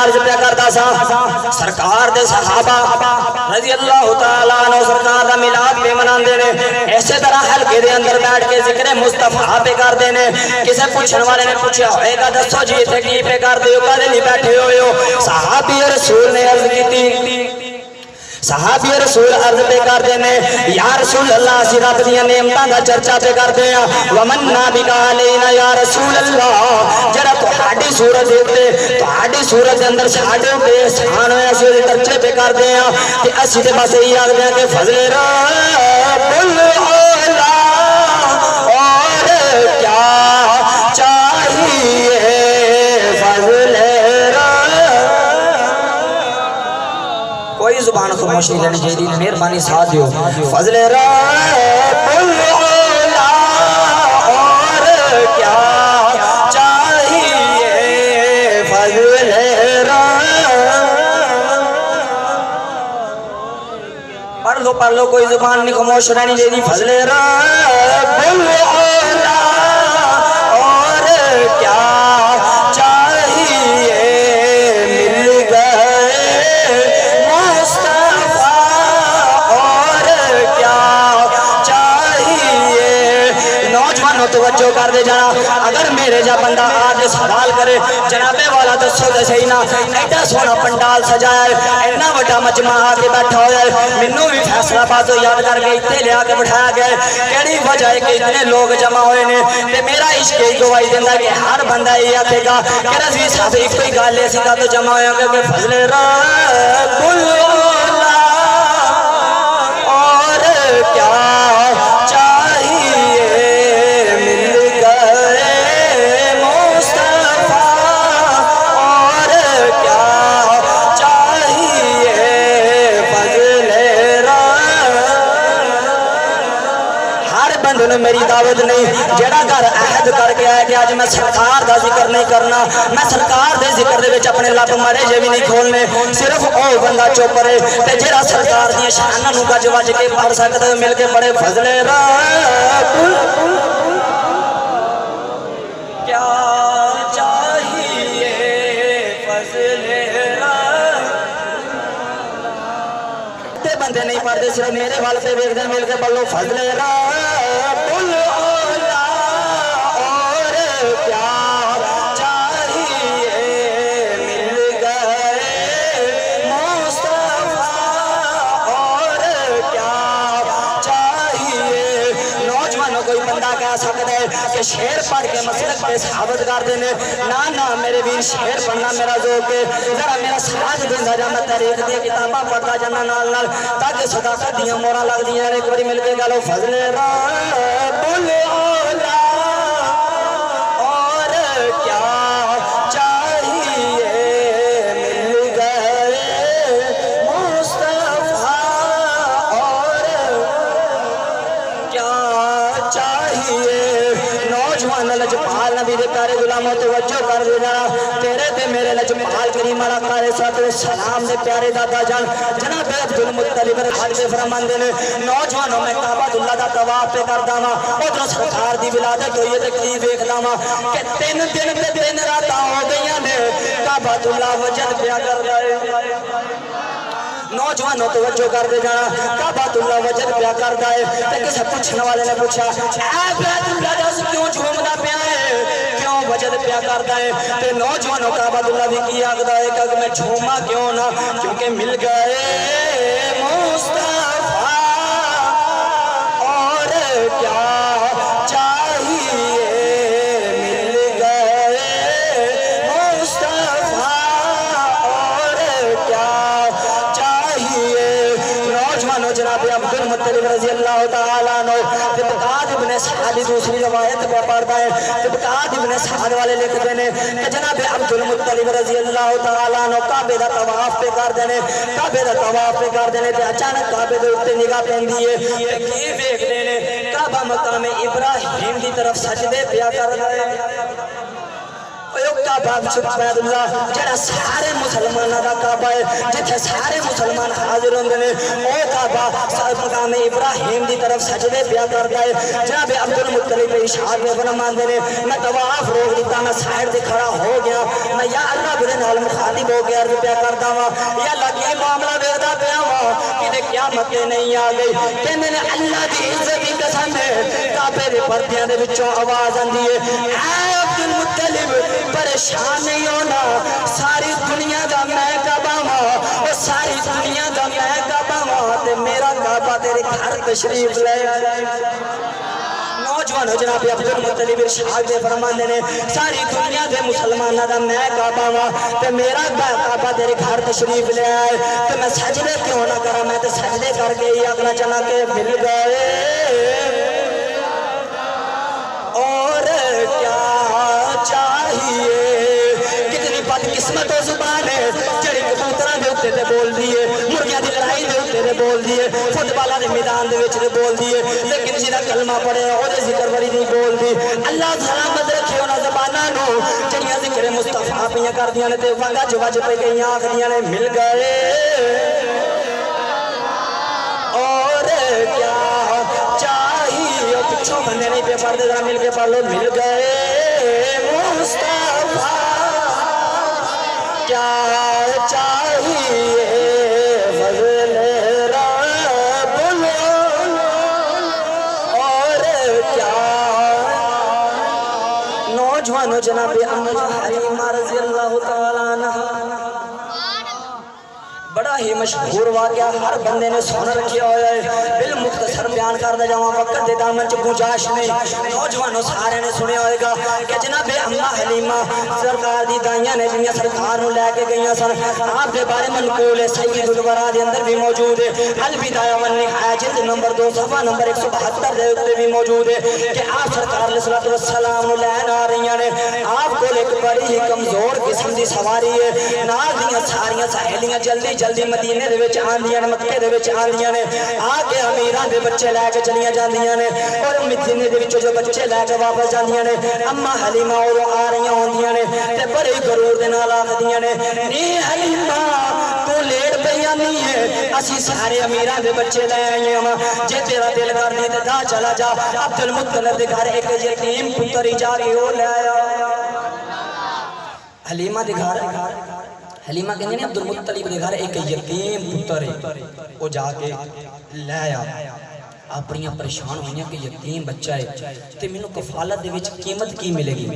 عرض پہ کرتا سا سرکار دے صحابہ رضی اللہ تعالیٰ عنہ سرکار دا میلاد پہ مناندے نے ایسے طرح حلقے دے اندر بیٹھ کے ذکر مصطفیٰ پہ کر دینے کسے پوچھن والے نے پوچھا ہوئے گا دسو جی تے کی پہ کر دیو کدے نہیں بیٹھے ہوئے ہو صحابی رسول نے عرض کی صحابی رسول عرض پہ کر دینے یا رسول اللہ سی رب دیا نعمتاں دا چرچا پہ کر دیا ومننا بکا لینا یا رسول اللہ جڑا تو ہاڑی صورت دیکھتے تو ہاڑی صورت اندر ساڑھے پہ احسان ہویا سی چرچے پہ کر دیا کہ اسی دے بس یہ آگ دیا کہ فضل رب العلا اور کیا چاہیے فضل کوئی زبان خاموش نہیں رہنی چاہیے مہربانی ساتھ دیو فضل رب العلا اور کیا چاہیے فضل پڑھ لو کوئی زبان نہیں خاموش رہنی چاہیے فضل رب العلا اور کیا چاہیے مل گئے مصطفیٰ اور کیا چاہیے نوجوانوں توجہ کر دے جانا اگر میرے جا بندہ آج سوال کرے جنابے والا دسو دے صحیح نا ایڈا سونا پنڈال سجایا ہے اینا وڈا مجمع آ کے بیٹھا ہوا ہے منوں بھی فیصلہ بات یاد کر کے اتنے لیا کے بٹھایا گیا ہے کیڑی وجہ ہے کہ اتنے لوگ جمع ہوئے نے تے میرا عشق ہی گواہی دیندا کہ ہر بندہ یہ آکھے گا کہ رضوی صاحب ایک کوئی گل ایسی کا تو جمع ہوئے گا کہ فضل رب العلا اور کیا چاہیے مل گئے مصطفیٰ اور کیا چاہیے فضل ہر بندے نے میری دعوت نہیں جڑا گھر عہد کر کے آیا کہ آج میں سرکار دا ذکر نہیں کرنا میں سرکار دے ذکر دے وچ اپنے لب مارے جے بھی نہیں کھولنے صرف او بندہ چپ رہے تے جڑا سرکار دی شاناں نوں گج وج کے پڑھ سکدا مل کے پڑھے فضل رب کیا چاہیے فضل تے بندے نہیں پڑھتے صرف میرے وال پہ ویکھ دے مل کے پڑھ لو فضل رب العلا اور کیا چاہیے مل گئے مصطفیٰ اور کیا چاہیے نوجوانوں کوئی بندہ کہہ سکتا ہے کہ شعر پڑھ کے مسلک پہ ثابت کر دینے نا میرے ویر شعر پڑھنا میرا ذوق ہے ذرا میرا ساتھ دیندا جا میں تاریخ دی کتاباں پڑھدا جانا نال نال تاکہ صداقت دیاں موراں لگ دیاں ایک باری مل کے گالو فضل رب العلا اور کیا چاہیے مل گئے مصطفیٰ اور کیا چاہیے نوجوان لجپال نبی دے پیارے غلاموں توجہ کر دینا تیرے تے میرے لجپال کریم علیہ السلام دے پیارے دادا جان جناب عبدالمطلب حج دے فرماندے نے نوجوانوں میں کعبہ اللہ دا طواف پہ کردا وا ادھر سرکار دی ولادت ہوئی تے کی ویکھدا وا کہ 3 دن تے 3 راتاں ہو گئیاں نے کعبہ اللہ وجد پیا کردا ہے نوجوانوں توجہ کر دے جانا کعبہ اللہ وجد پیا کردا ہے تے کسے پوچھنے والے نے پوچھا اے بیت اللہ دس کیوں جھومدا پیا ہے کیوں وجد پیا کردا ہے تے نوجوانوں کعبہ اللہ دی کی آکھدا ہے کہ میں جھوما کیوں نہ کیونکہ مل گئے مصطفیٰ اور کیا چاہیے مل گئے مصطفیٰ اور کیا چاہیے نوجوانوں جناب عبدالمطلب رضی اللہ تعالیٰ عنہ طبقات ابن سعد دوسری روایت پہ پڑھتا ہے طبقات ابن سعد والے لکھتے ہیں کہ جناب عبدالمطلب رضی اللہ تعالیٰ عنہ کعبے دا طواف پہ کر دینے کعبے دا طواف پہ کر دینے تے اچانک کعبے دے اوپر نگاہ پیندی ہے تے کی ویکھدے نے کعبہ مقام ابراہیم دی طرف سجدے پیا کر رہے کعبہ سبحان اللہ جڑا سارے مسلمانوں کا کعبہ ہے جتھے سارے مسلمان حاضر ہوندے نے او کعبہ مقام ابراہیم دی طرف سجدے پیا کردا ہے جناب عبد المطلب ارشاد فرماندے نے میں طواف روک دیتا میں سائڈ تے کھڑا ہو گیا میں یا اللہ میرے نال مخاطب ہو کے عرض پیا کردا وا یا اللہ کی معاملہ ویکھدا پیا وا کہ قیامت نہیں آ گئی کہندے نے اللہ دی عزت دی قسم ہے کعبے دے پردیاں دے وچوں آواز آندی ہے اے عبد المطلب پریشان نہیں ہونا ساری دنیا دا میں کعبہ وا او ساری دنیا دا میں کعبہ وا تے میرا کعبہ تیرے گھر تشریف لے نوجوان جناب عبد المطلب ارشاد فرماندے نے ساری دنیا دے مسلماناں دا میں کعبہ وا تے میرا کعبہ تیرے گھر تشریف لے آئے تے میں سجدے کیوں نہ کرا میں تے سجدے کر کے ہی اگلا چلا کے مل گئے اور کیا چاہیے کتنی بد قسمت و زبان ہے جڑی کبوتراں دے اوتے تے بول دیے مرغیاں دی لڑائی دے اوتے تے بول دیے فٹ بالاں دے میدان دے وچ تے بول دیے لیکن جڑا کلمہ پڑھے او دے ذکر بڑی نہیں بول دی اللہ سلامت رکھے انہاں زباناں نو جڑیاں ذکر مصطفیٰ پیاں کردیاں نے تے وانگا جوج پہ گئیاں آکھدیاں نے مل گئے اور کیا چاہیے پچھوں بندے نہیں پہ پڑھ دے ذرا مل کے پڑھ لو مل گئے مصطفیٰ کیا چاہیے فضل رب اور کیا نوجوانوں جناب اما حلیمہ رضی اللہ تعالیٰ عنہ بڑا ہی مشہور واقعہ ہر بندے نے سن رکھیا ہویا ہے بالمختصر بیان کر دے جاواں وقت دے دامن چ گنجائش نہیں نوجوانوں سارے نے سنیا ہوئے گا کہ جناب اما حلیمہ سرکار دی دائیاں نے جنیاں سرکار نو لے کے گئیاں سن آپ دے بارے منقول ہے سید الورا دے اندر بھی موجود ہے البدایہ والنہایہ جلد نمبر 2 صفحہ نمبر 172 دے اوپر بھی موجود ہے کہ آپ سرکار علیہ الصلوۃ والسلام نو لین آ رہی نے آپ کو ایک بڑی ہی کمزور قسم دی سواری ہے نال دیاں ساریاں سہیلیاں جلدی جلدی مدینے دے وچ آندیاں نے مکے دے وچ آندیاں نے آ کے امیراں دے بچے لے کے چلیاں جاندیاں نے اور مدینے دے وچوں جو بچے لے کے واپس جاندیاں نے اما حلیمہ اور آ رہیاں ہوندیاں نے تے بڑے غرور دے نال آکھدیاں نے نی حلیمہ تو لیٹ پئی نہیں ہے اسی سارے امیراں دے بچے لے آئے ہاں جے تیرا دل کرنے تے جا چلا جا عبد المطلب دے گھر ایک یتیم پتر ہی جا کے او لے آیا حلیمہ دے گھر حلیمہ کہنے نے عبد المطلب دے گھر ایک یتیم پتر ہے وہ جا کے لے آیا اپنیاں پریشان ہوئیاں کہ یتیم بچہ ہے تے مینوں کفالت دے وچ قیمت کی ملے گی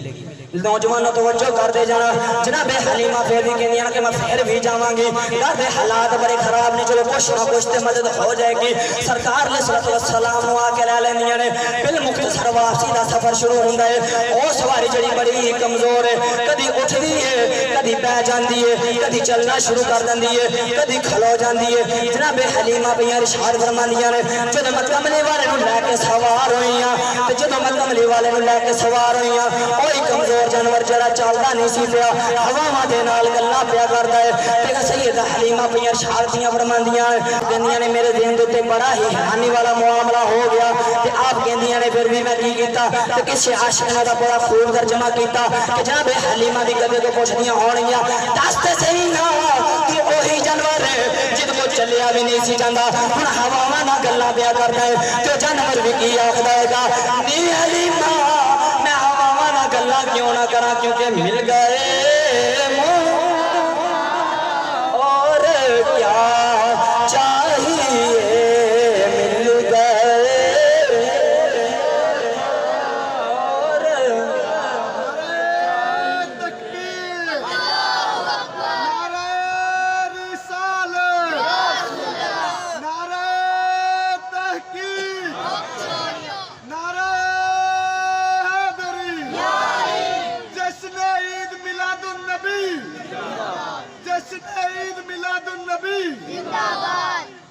نوجوانوں توجہ کر دے جانا جناب حلیمہ پھر بھی کہندیاں کہ میں پھر بھی جاواں گی گھر دے حالات بڑے خراب نے چلو کچھ نہ کچھ تے مدد ہو جائے گی سرکار علیہ الصلوۃ والسلام نو آ کے لے لیندیاں نے بالمختصر واپسی دا سفر شروع ہوندا ہے او سواری جڑی بڑی کمزور ہے کدی اٹھدی ہے کدی بیٹھ جاندی ہے کدی چلنا شروع کر دیندی ہے کدی کھلو جاندی ہے جناب حلیمہ پیاں ارشاد فرماندیاں نے جدوں کملی والے نو لے کے سوار ہوئیاں تے جدوں میں کملی والے نو لے کے سوار ہوئیاں کوئی کمزور جانور جڑا چلدا نہیں سی پیا ہواواں دے نال گلاں پیا کردا ہے تے سیدہ حلیمہ پیاں ارشاد دیاں فرماندیاں کہندیاں نے میرے ذہن دے تے بڑا ہی حیرانی والا معاملہ ہو گیا تے آپ کہندیاں نے پھر بھی میں کی کیتا تے کسے عاشق نے دا بڑا خوب ترجمہ کیتا کہ جناب حلیمہ دی کدے کو پوچھدیاں ہونگیاں دس تے صحیح نا کہ وہی جانور ہے جد کو چلیا بھی نہیں سی جاندا ہن ہواواں نال گلاں پیا کردا ہے تو جانور بھی کی آخدا ہے گا نی حلیمہ میں ہواواں نال گلاں کیوں نہ کراں کیونکہ مل گئے اور کیا چاہیے مل گئے اور تکبیر نعرہ رسالت نعرہ تحقیق نعرہ حیدری جشن عید میلاد النبی جشن عید میلاد النبی زندہ باد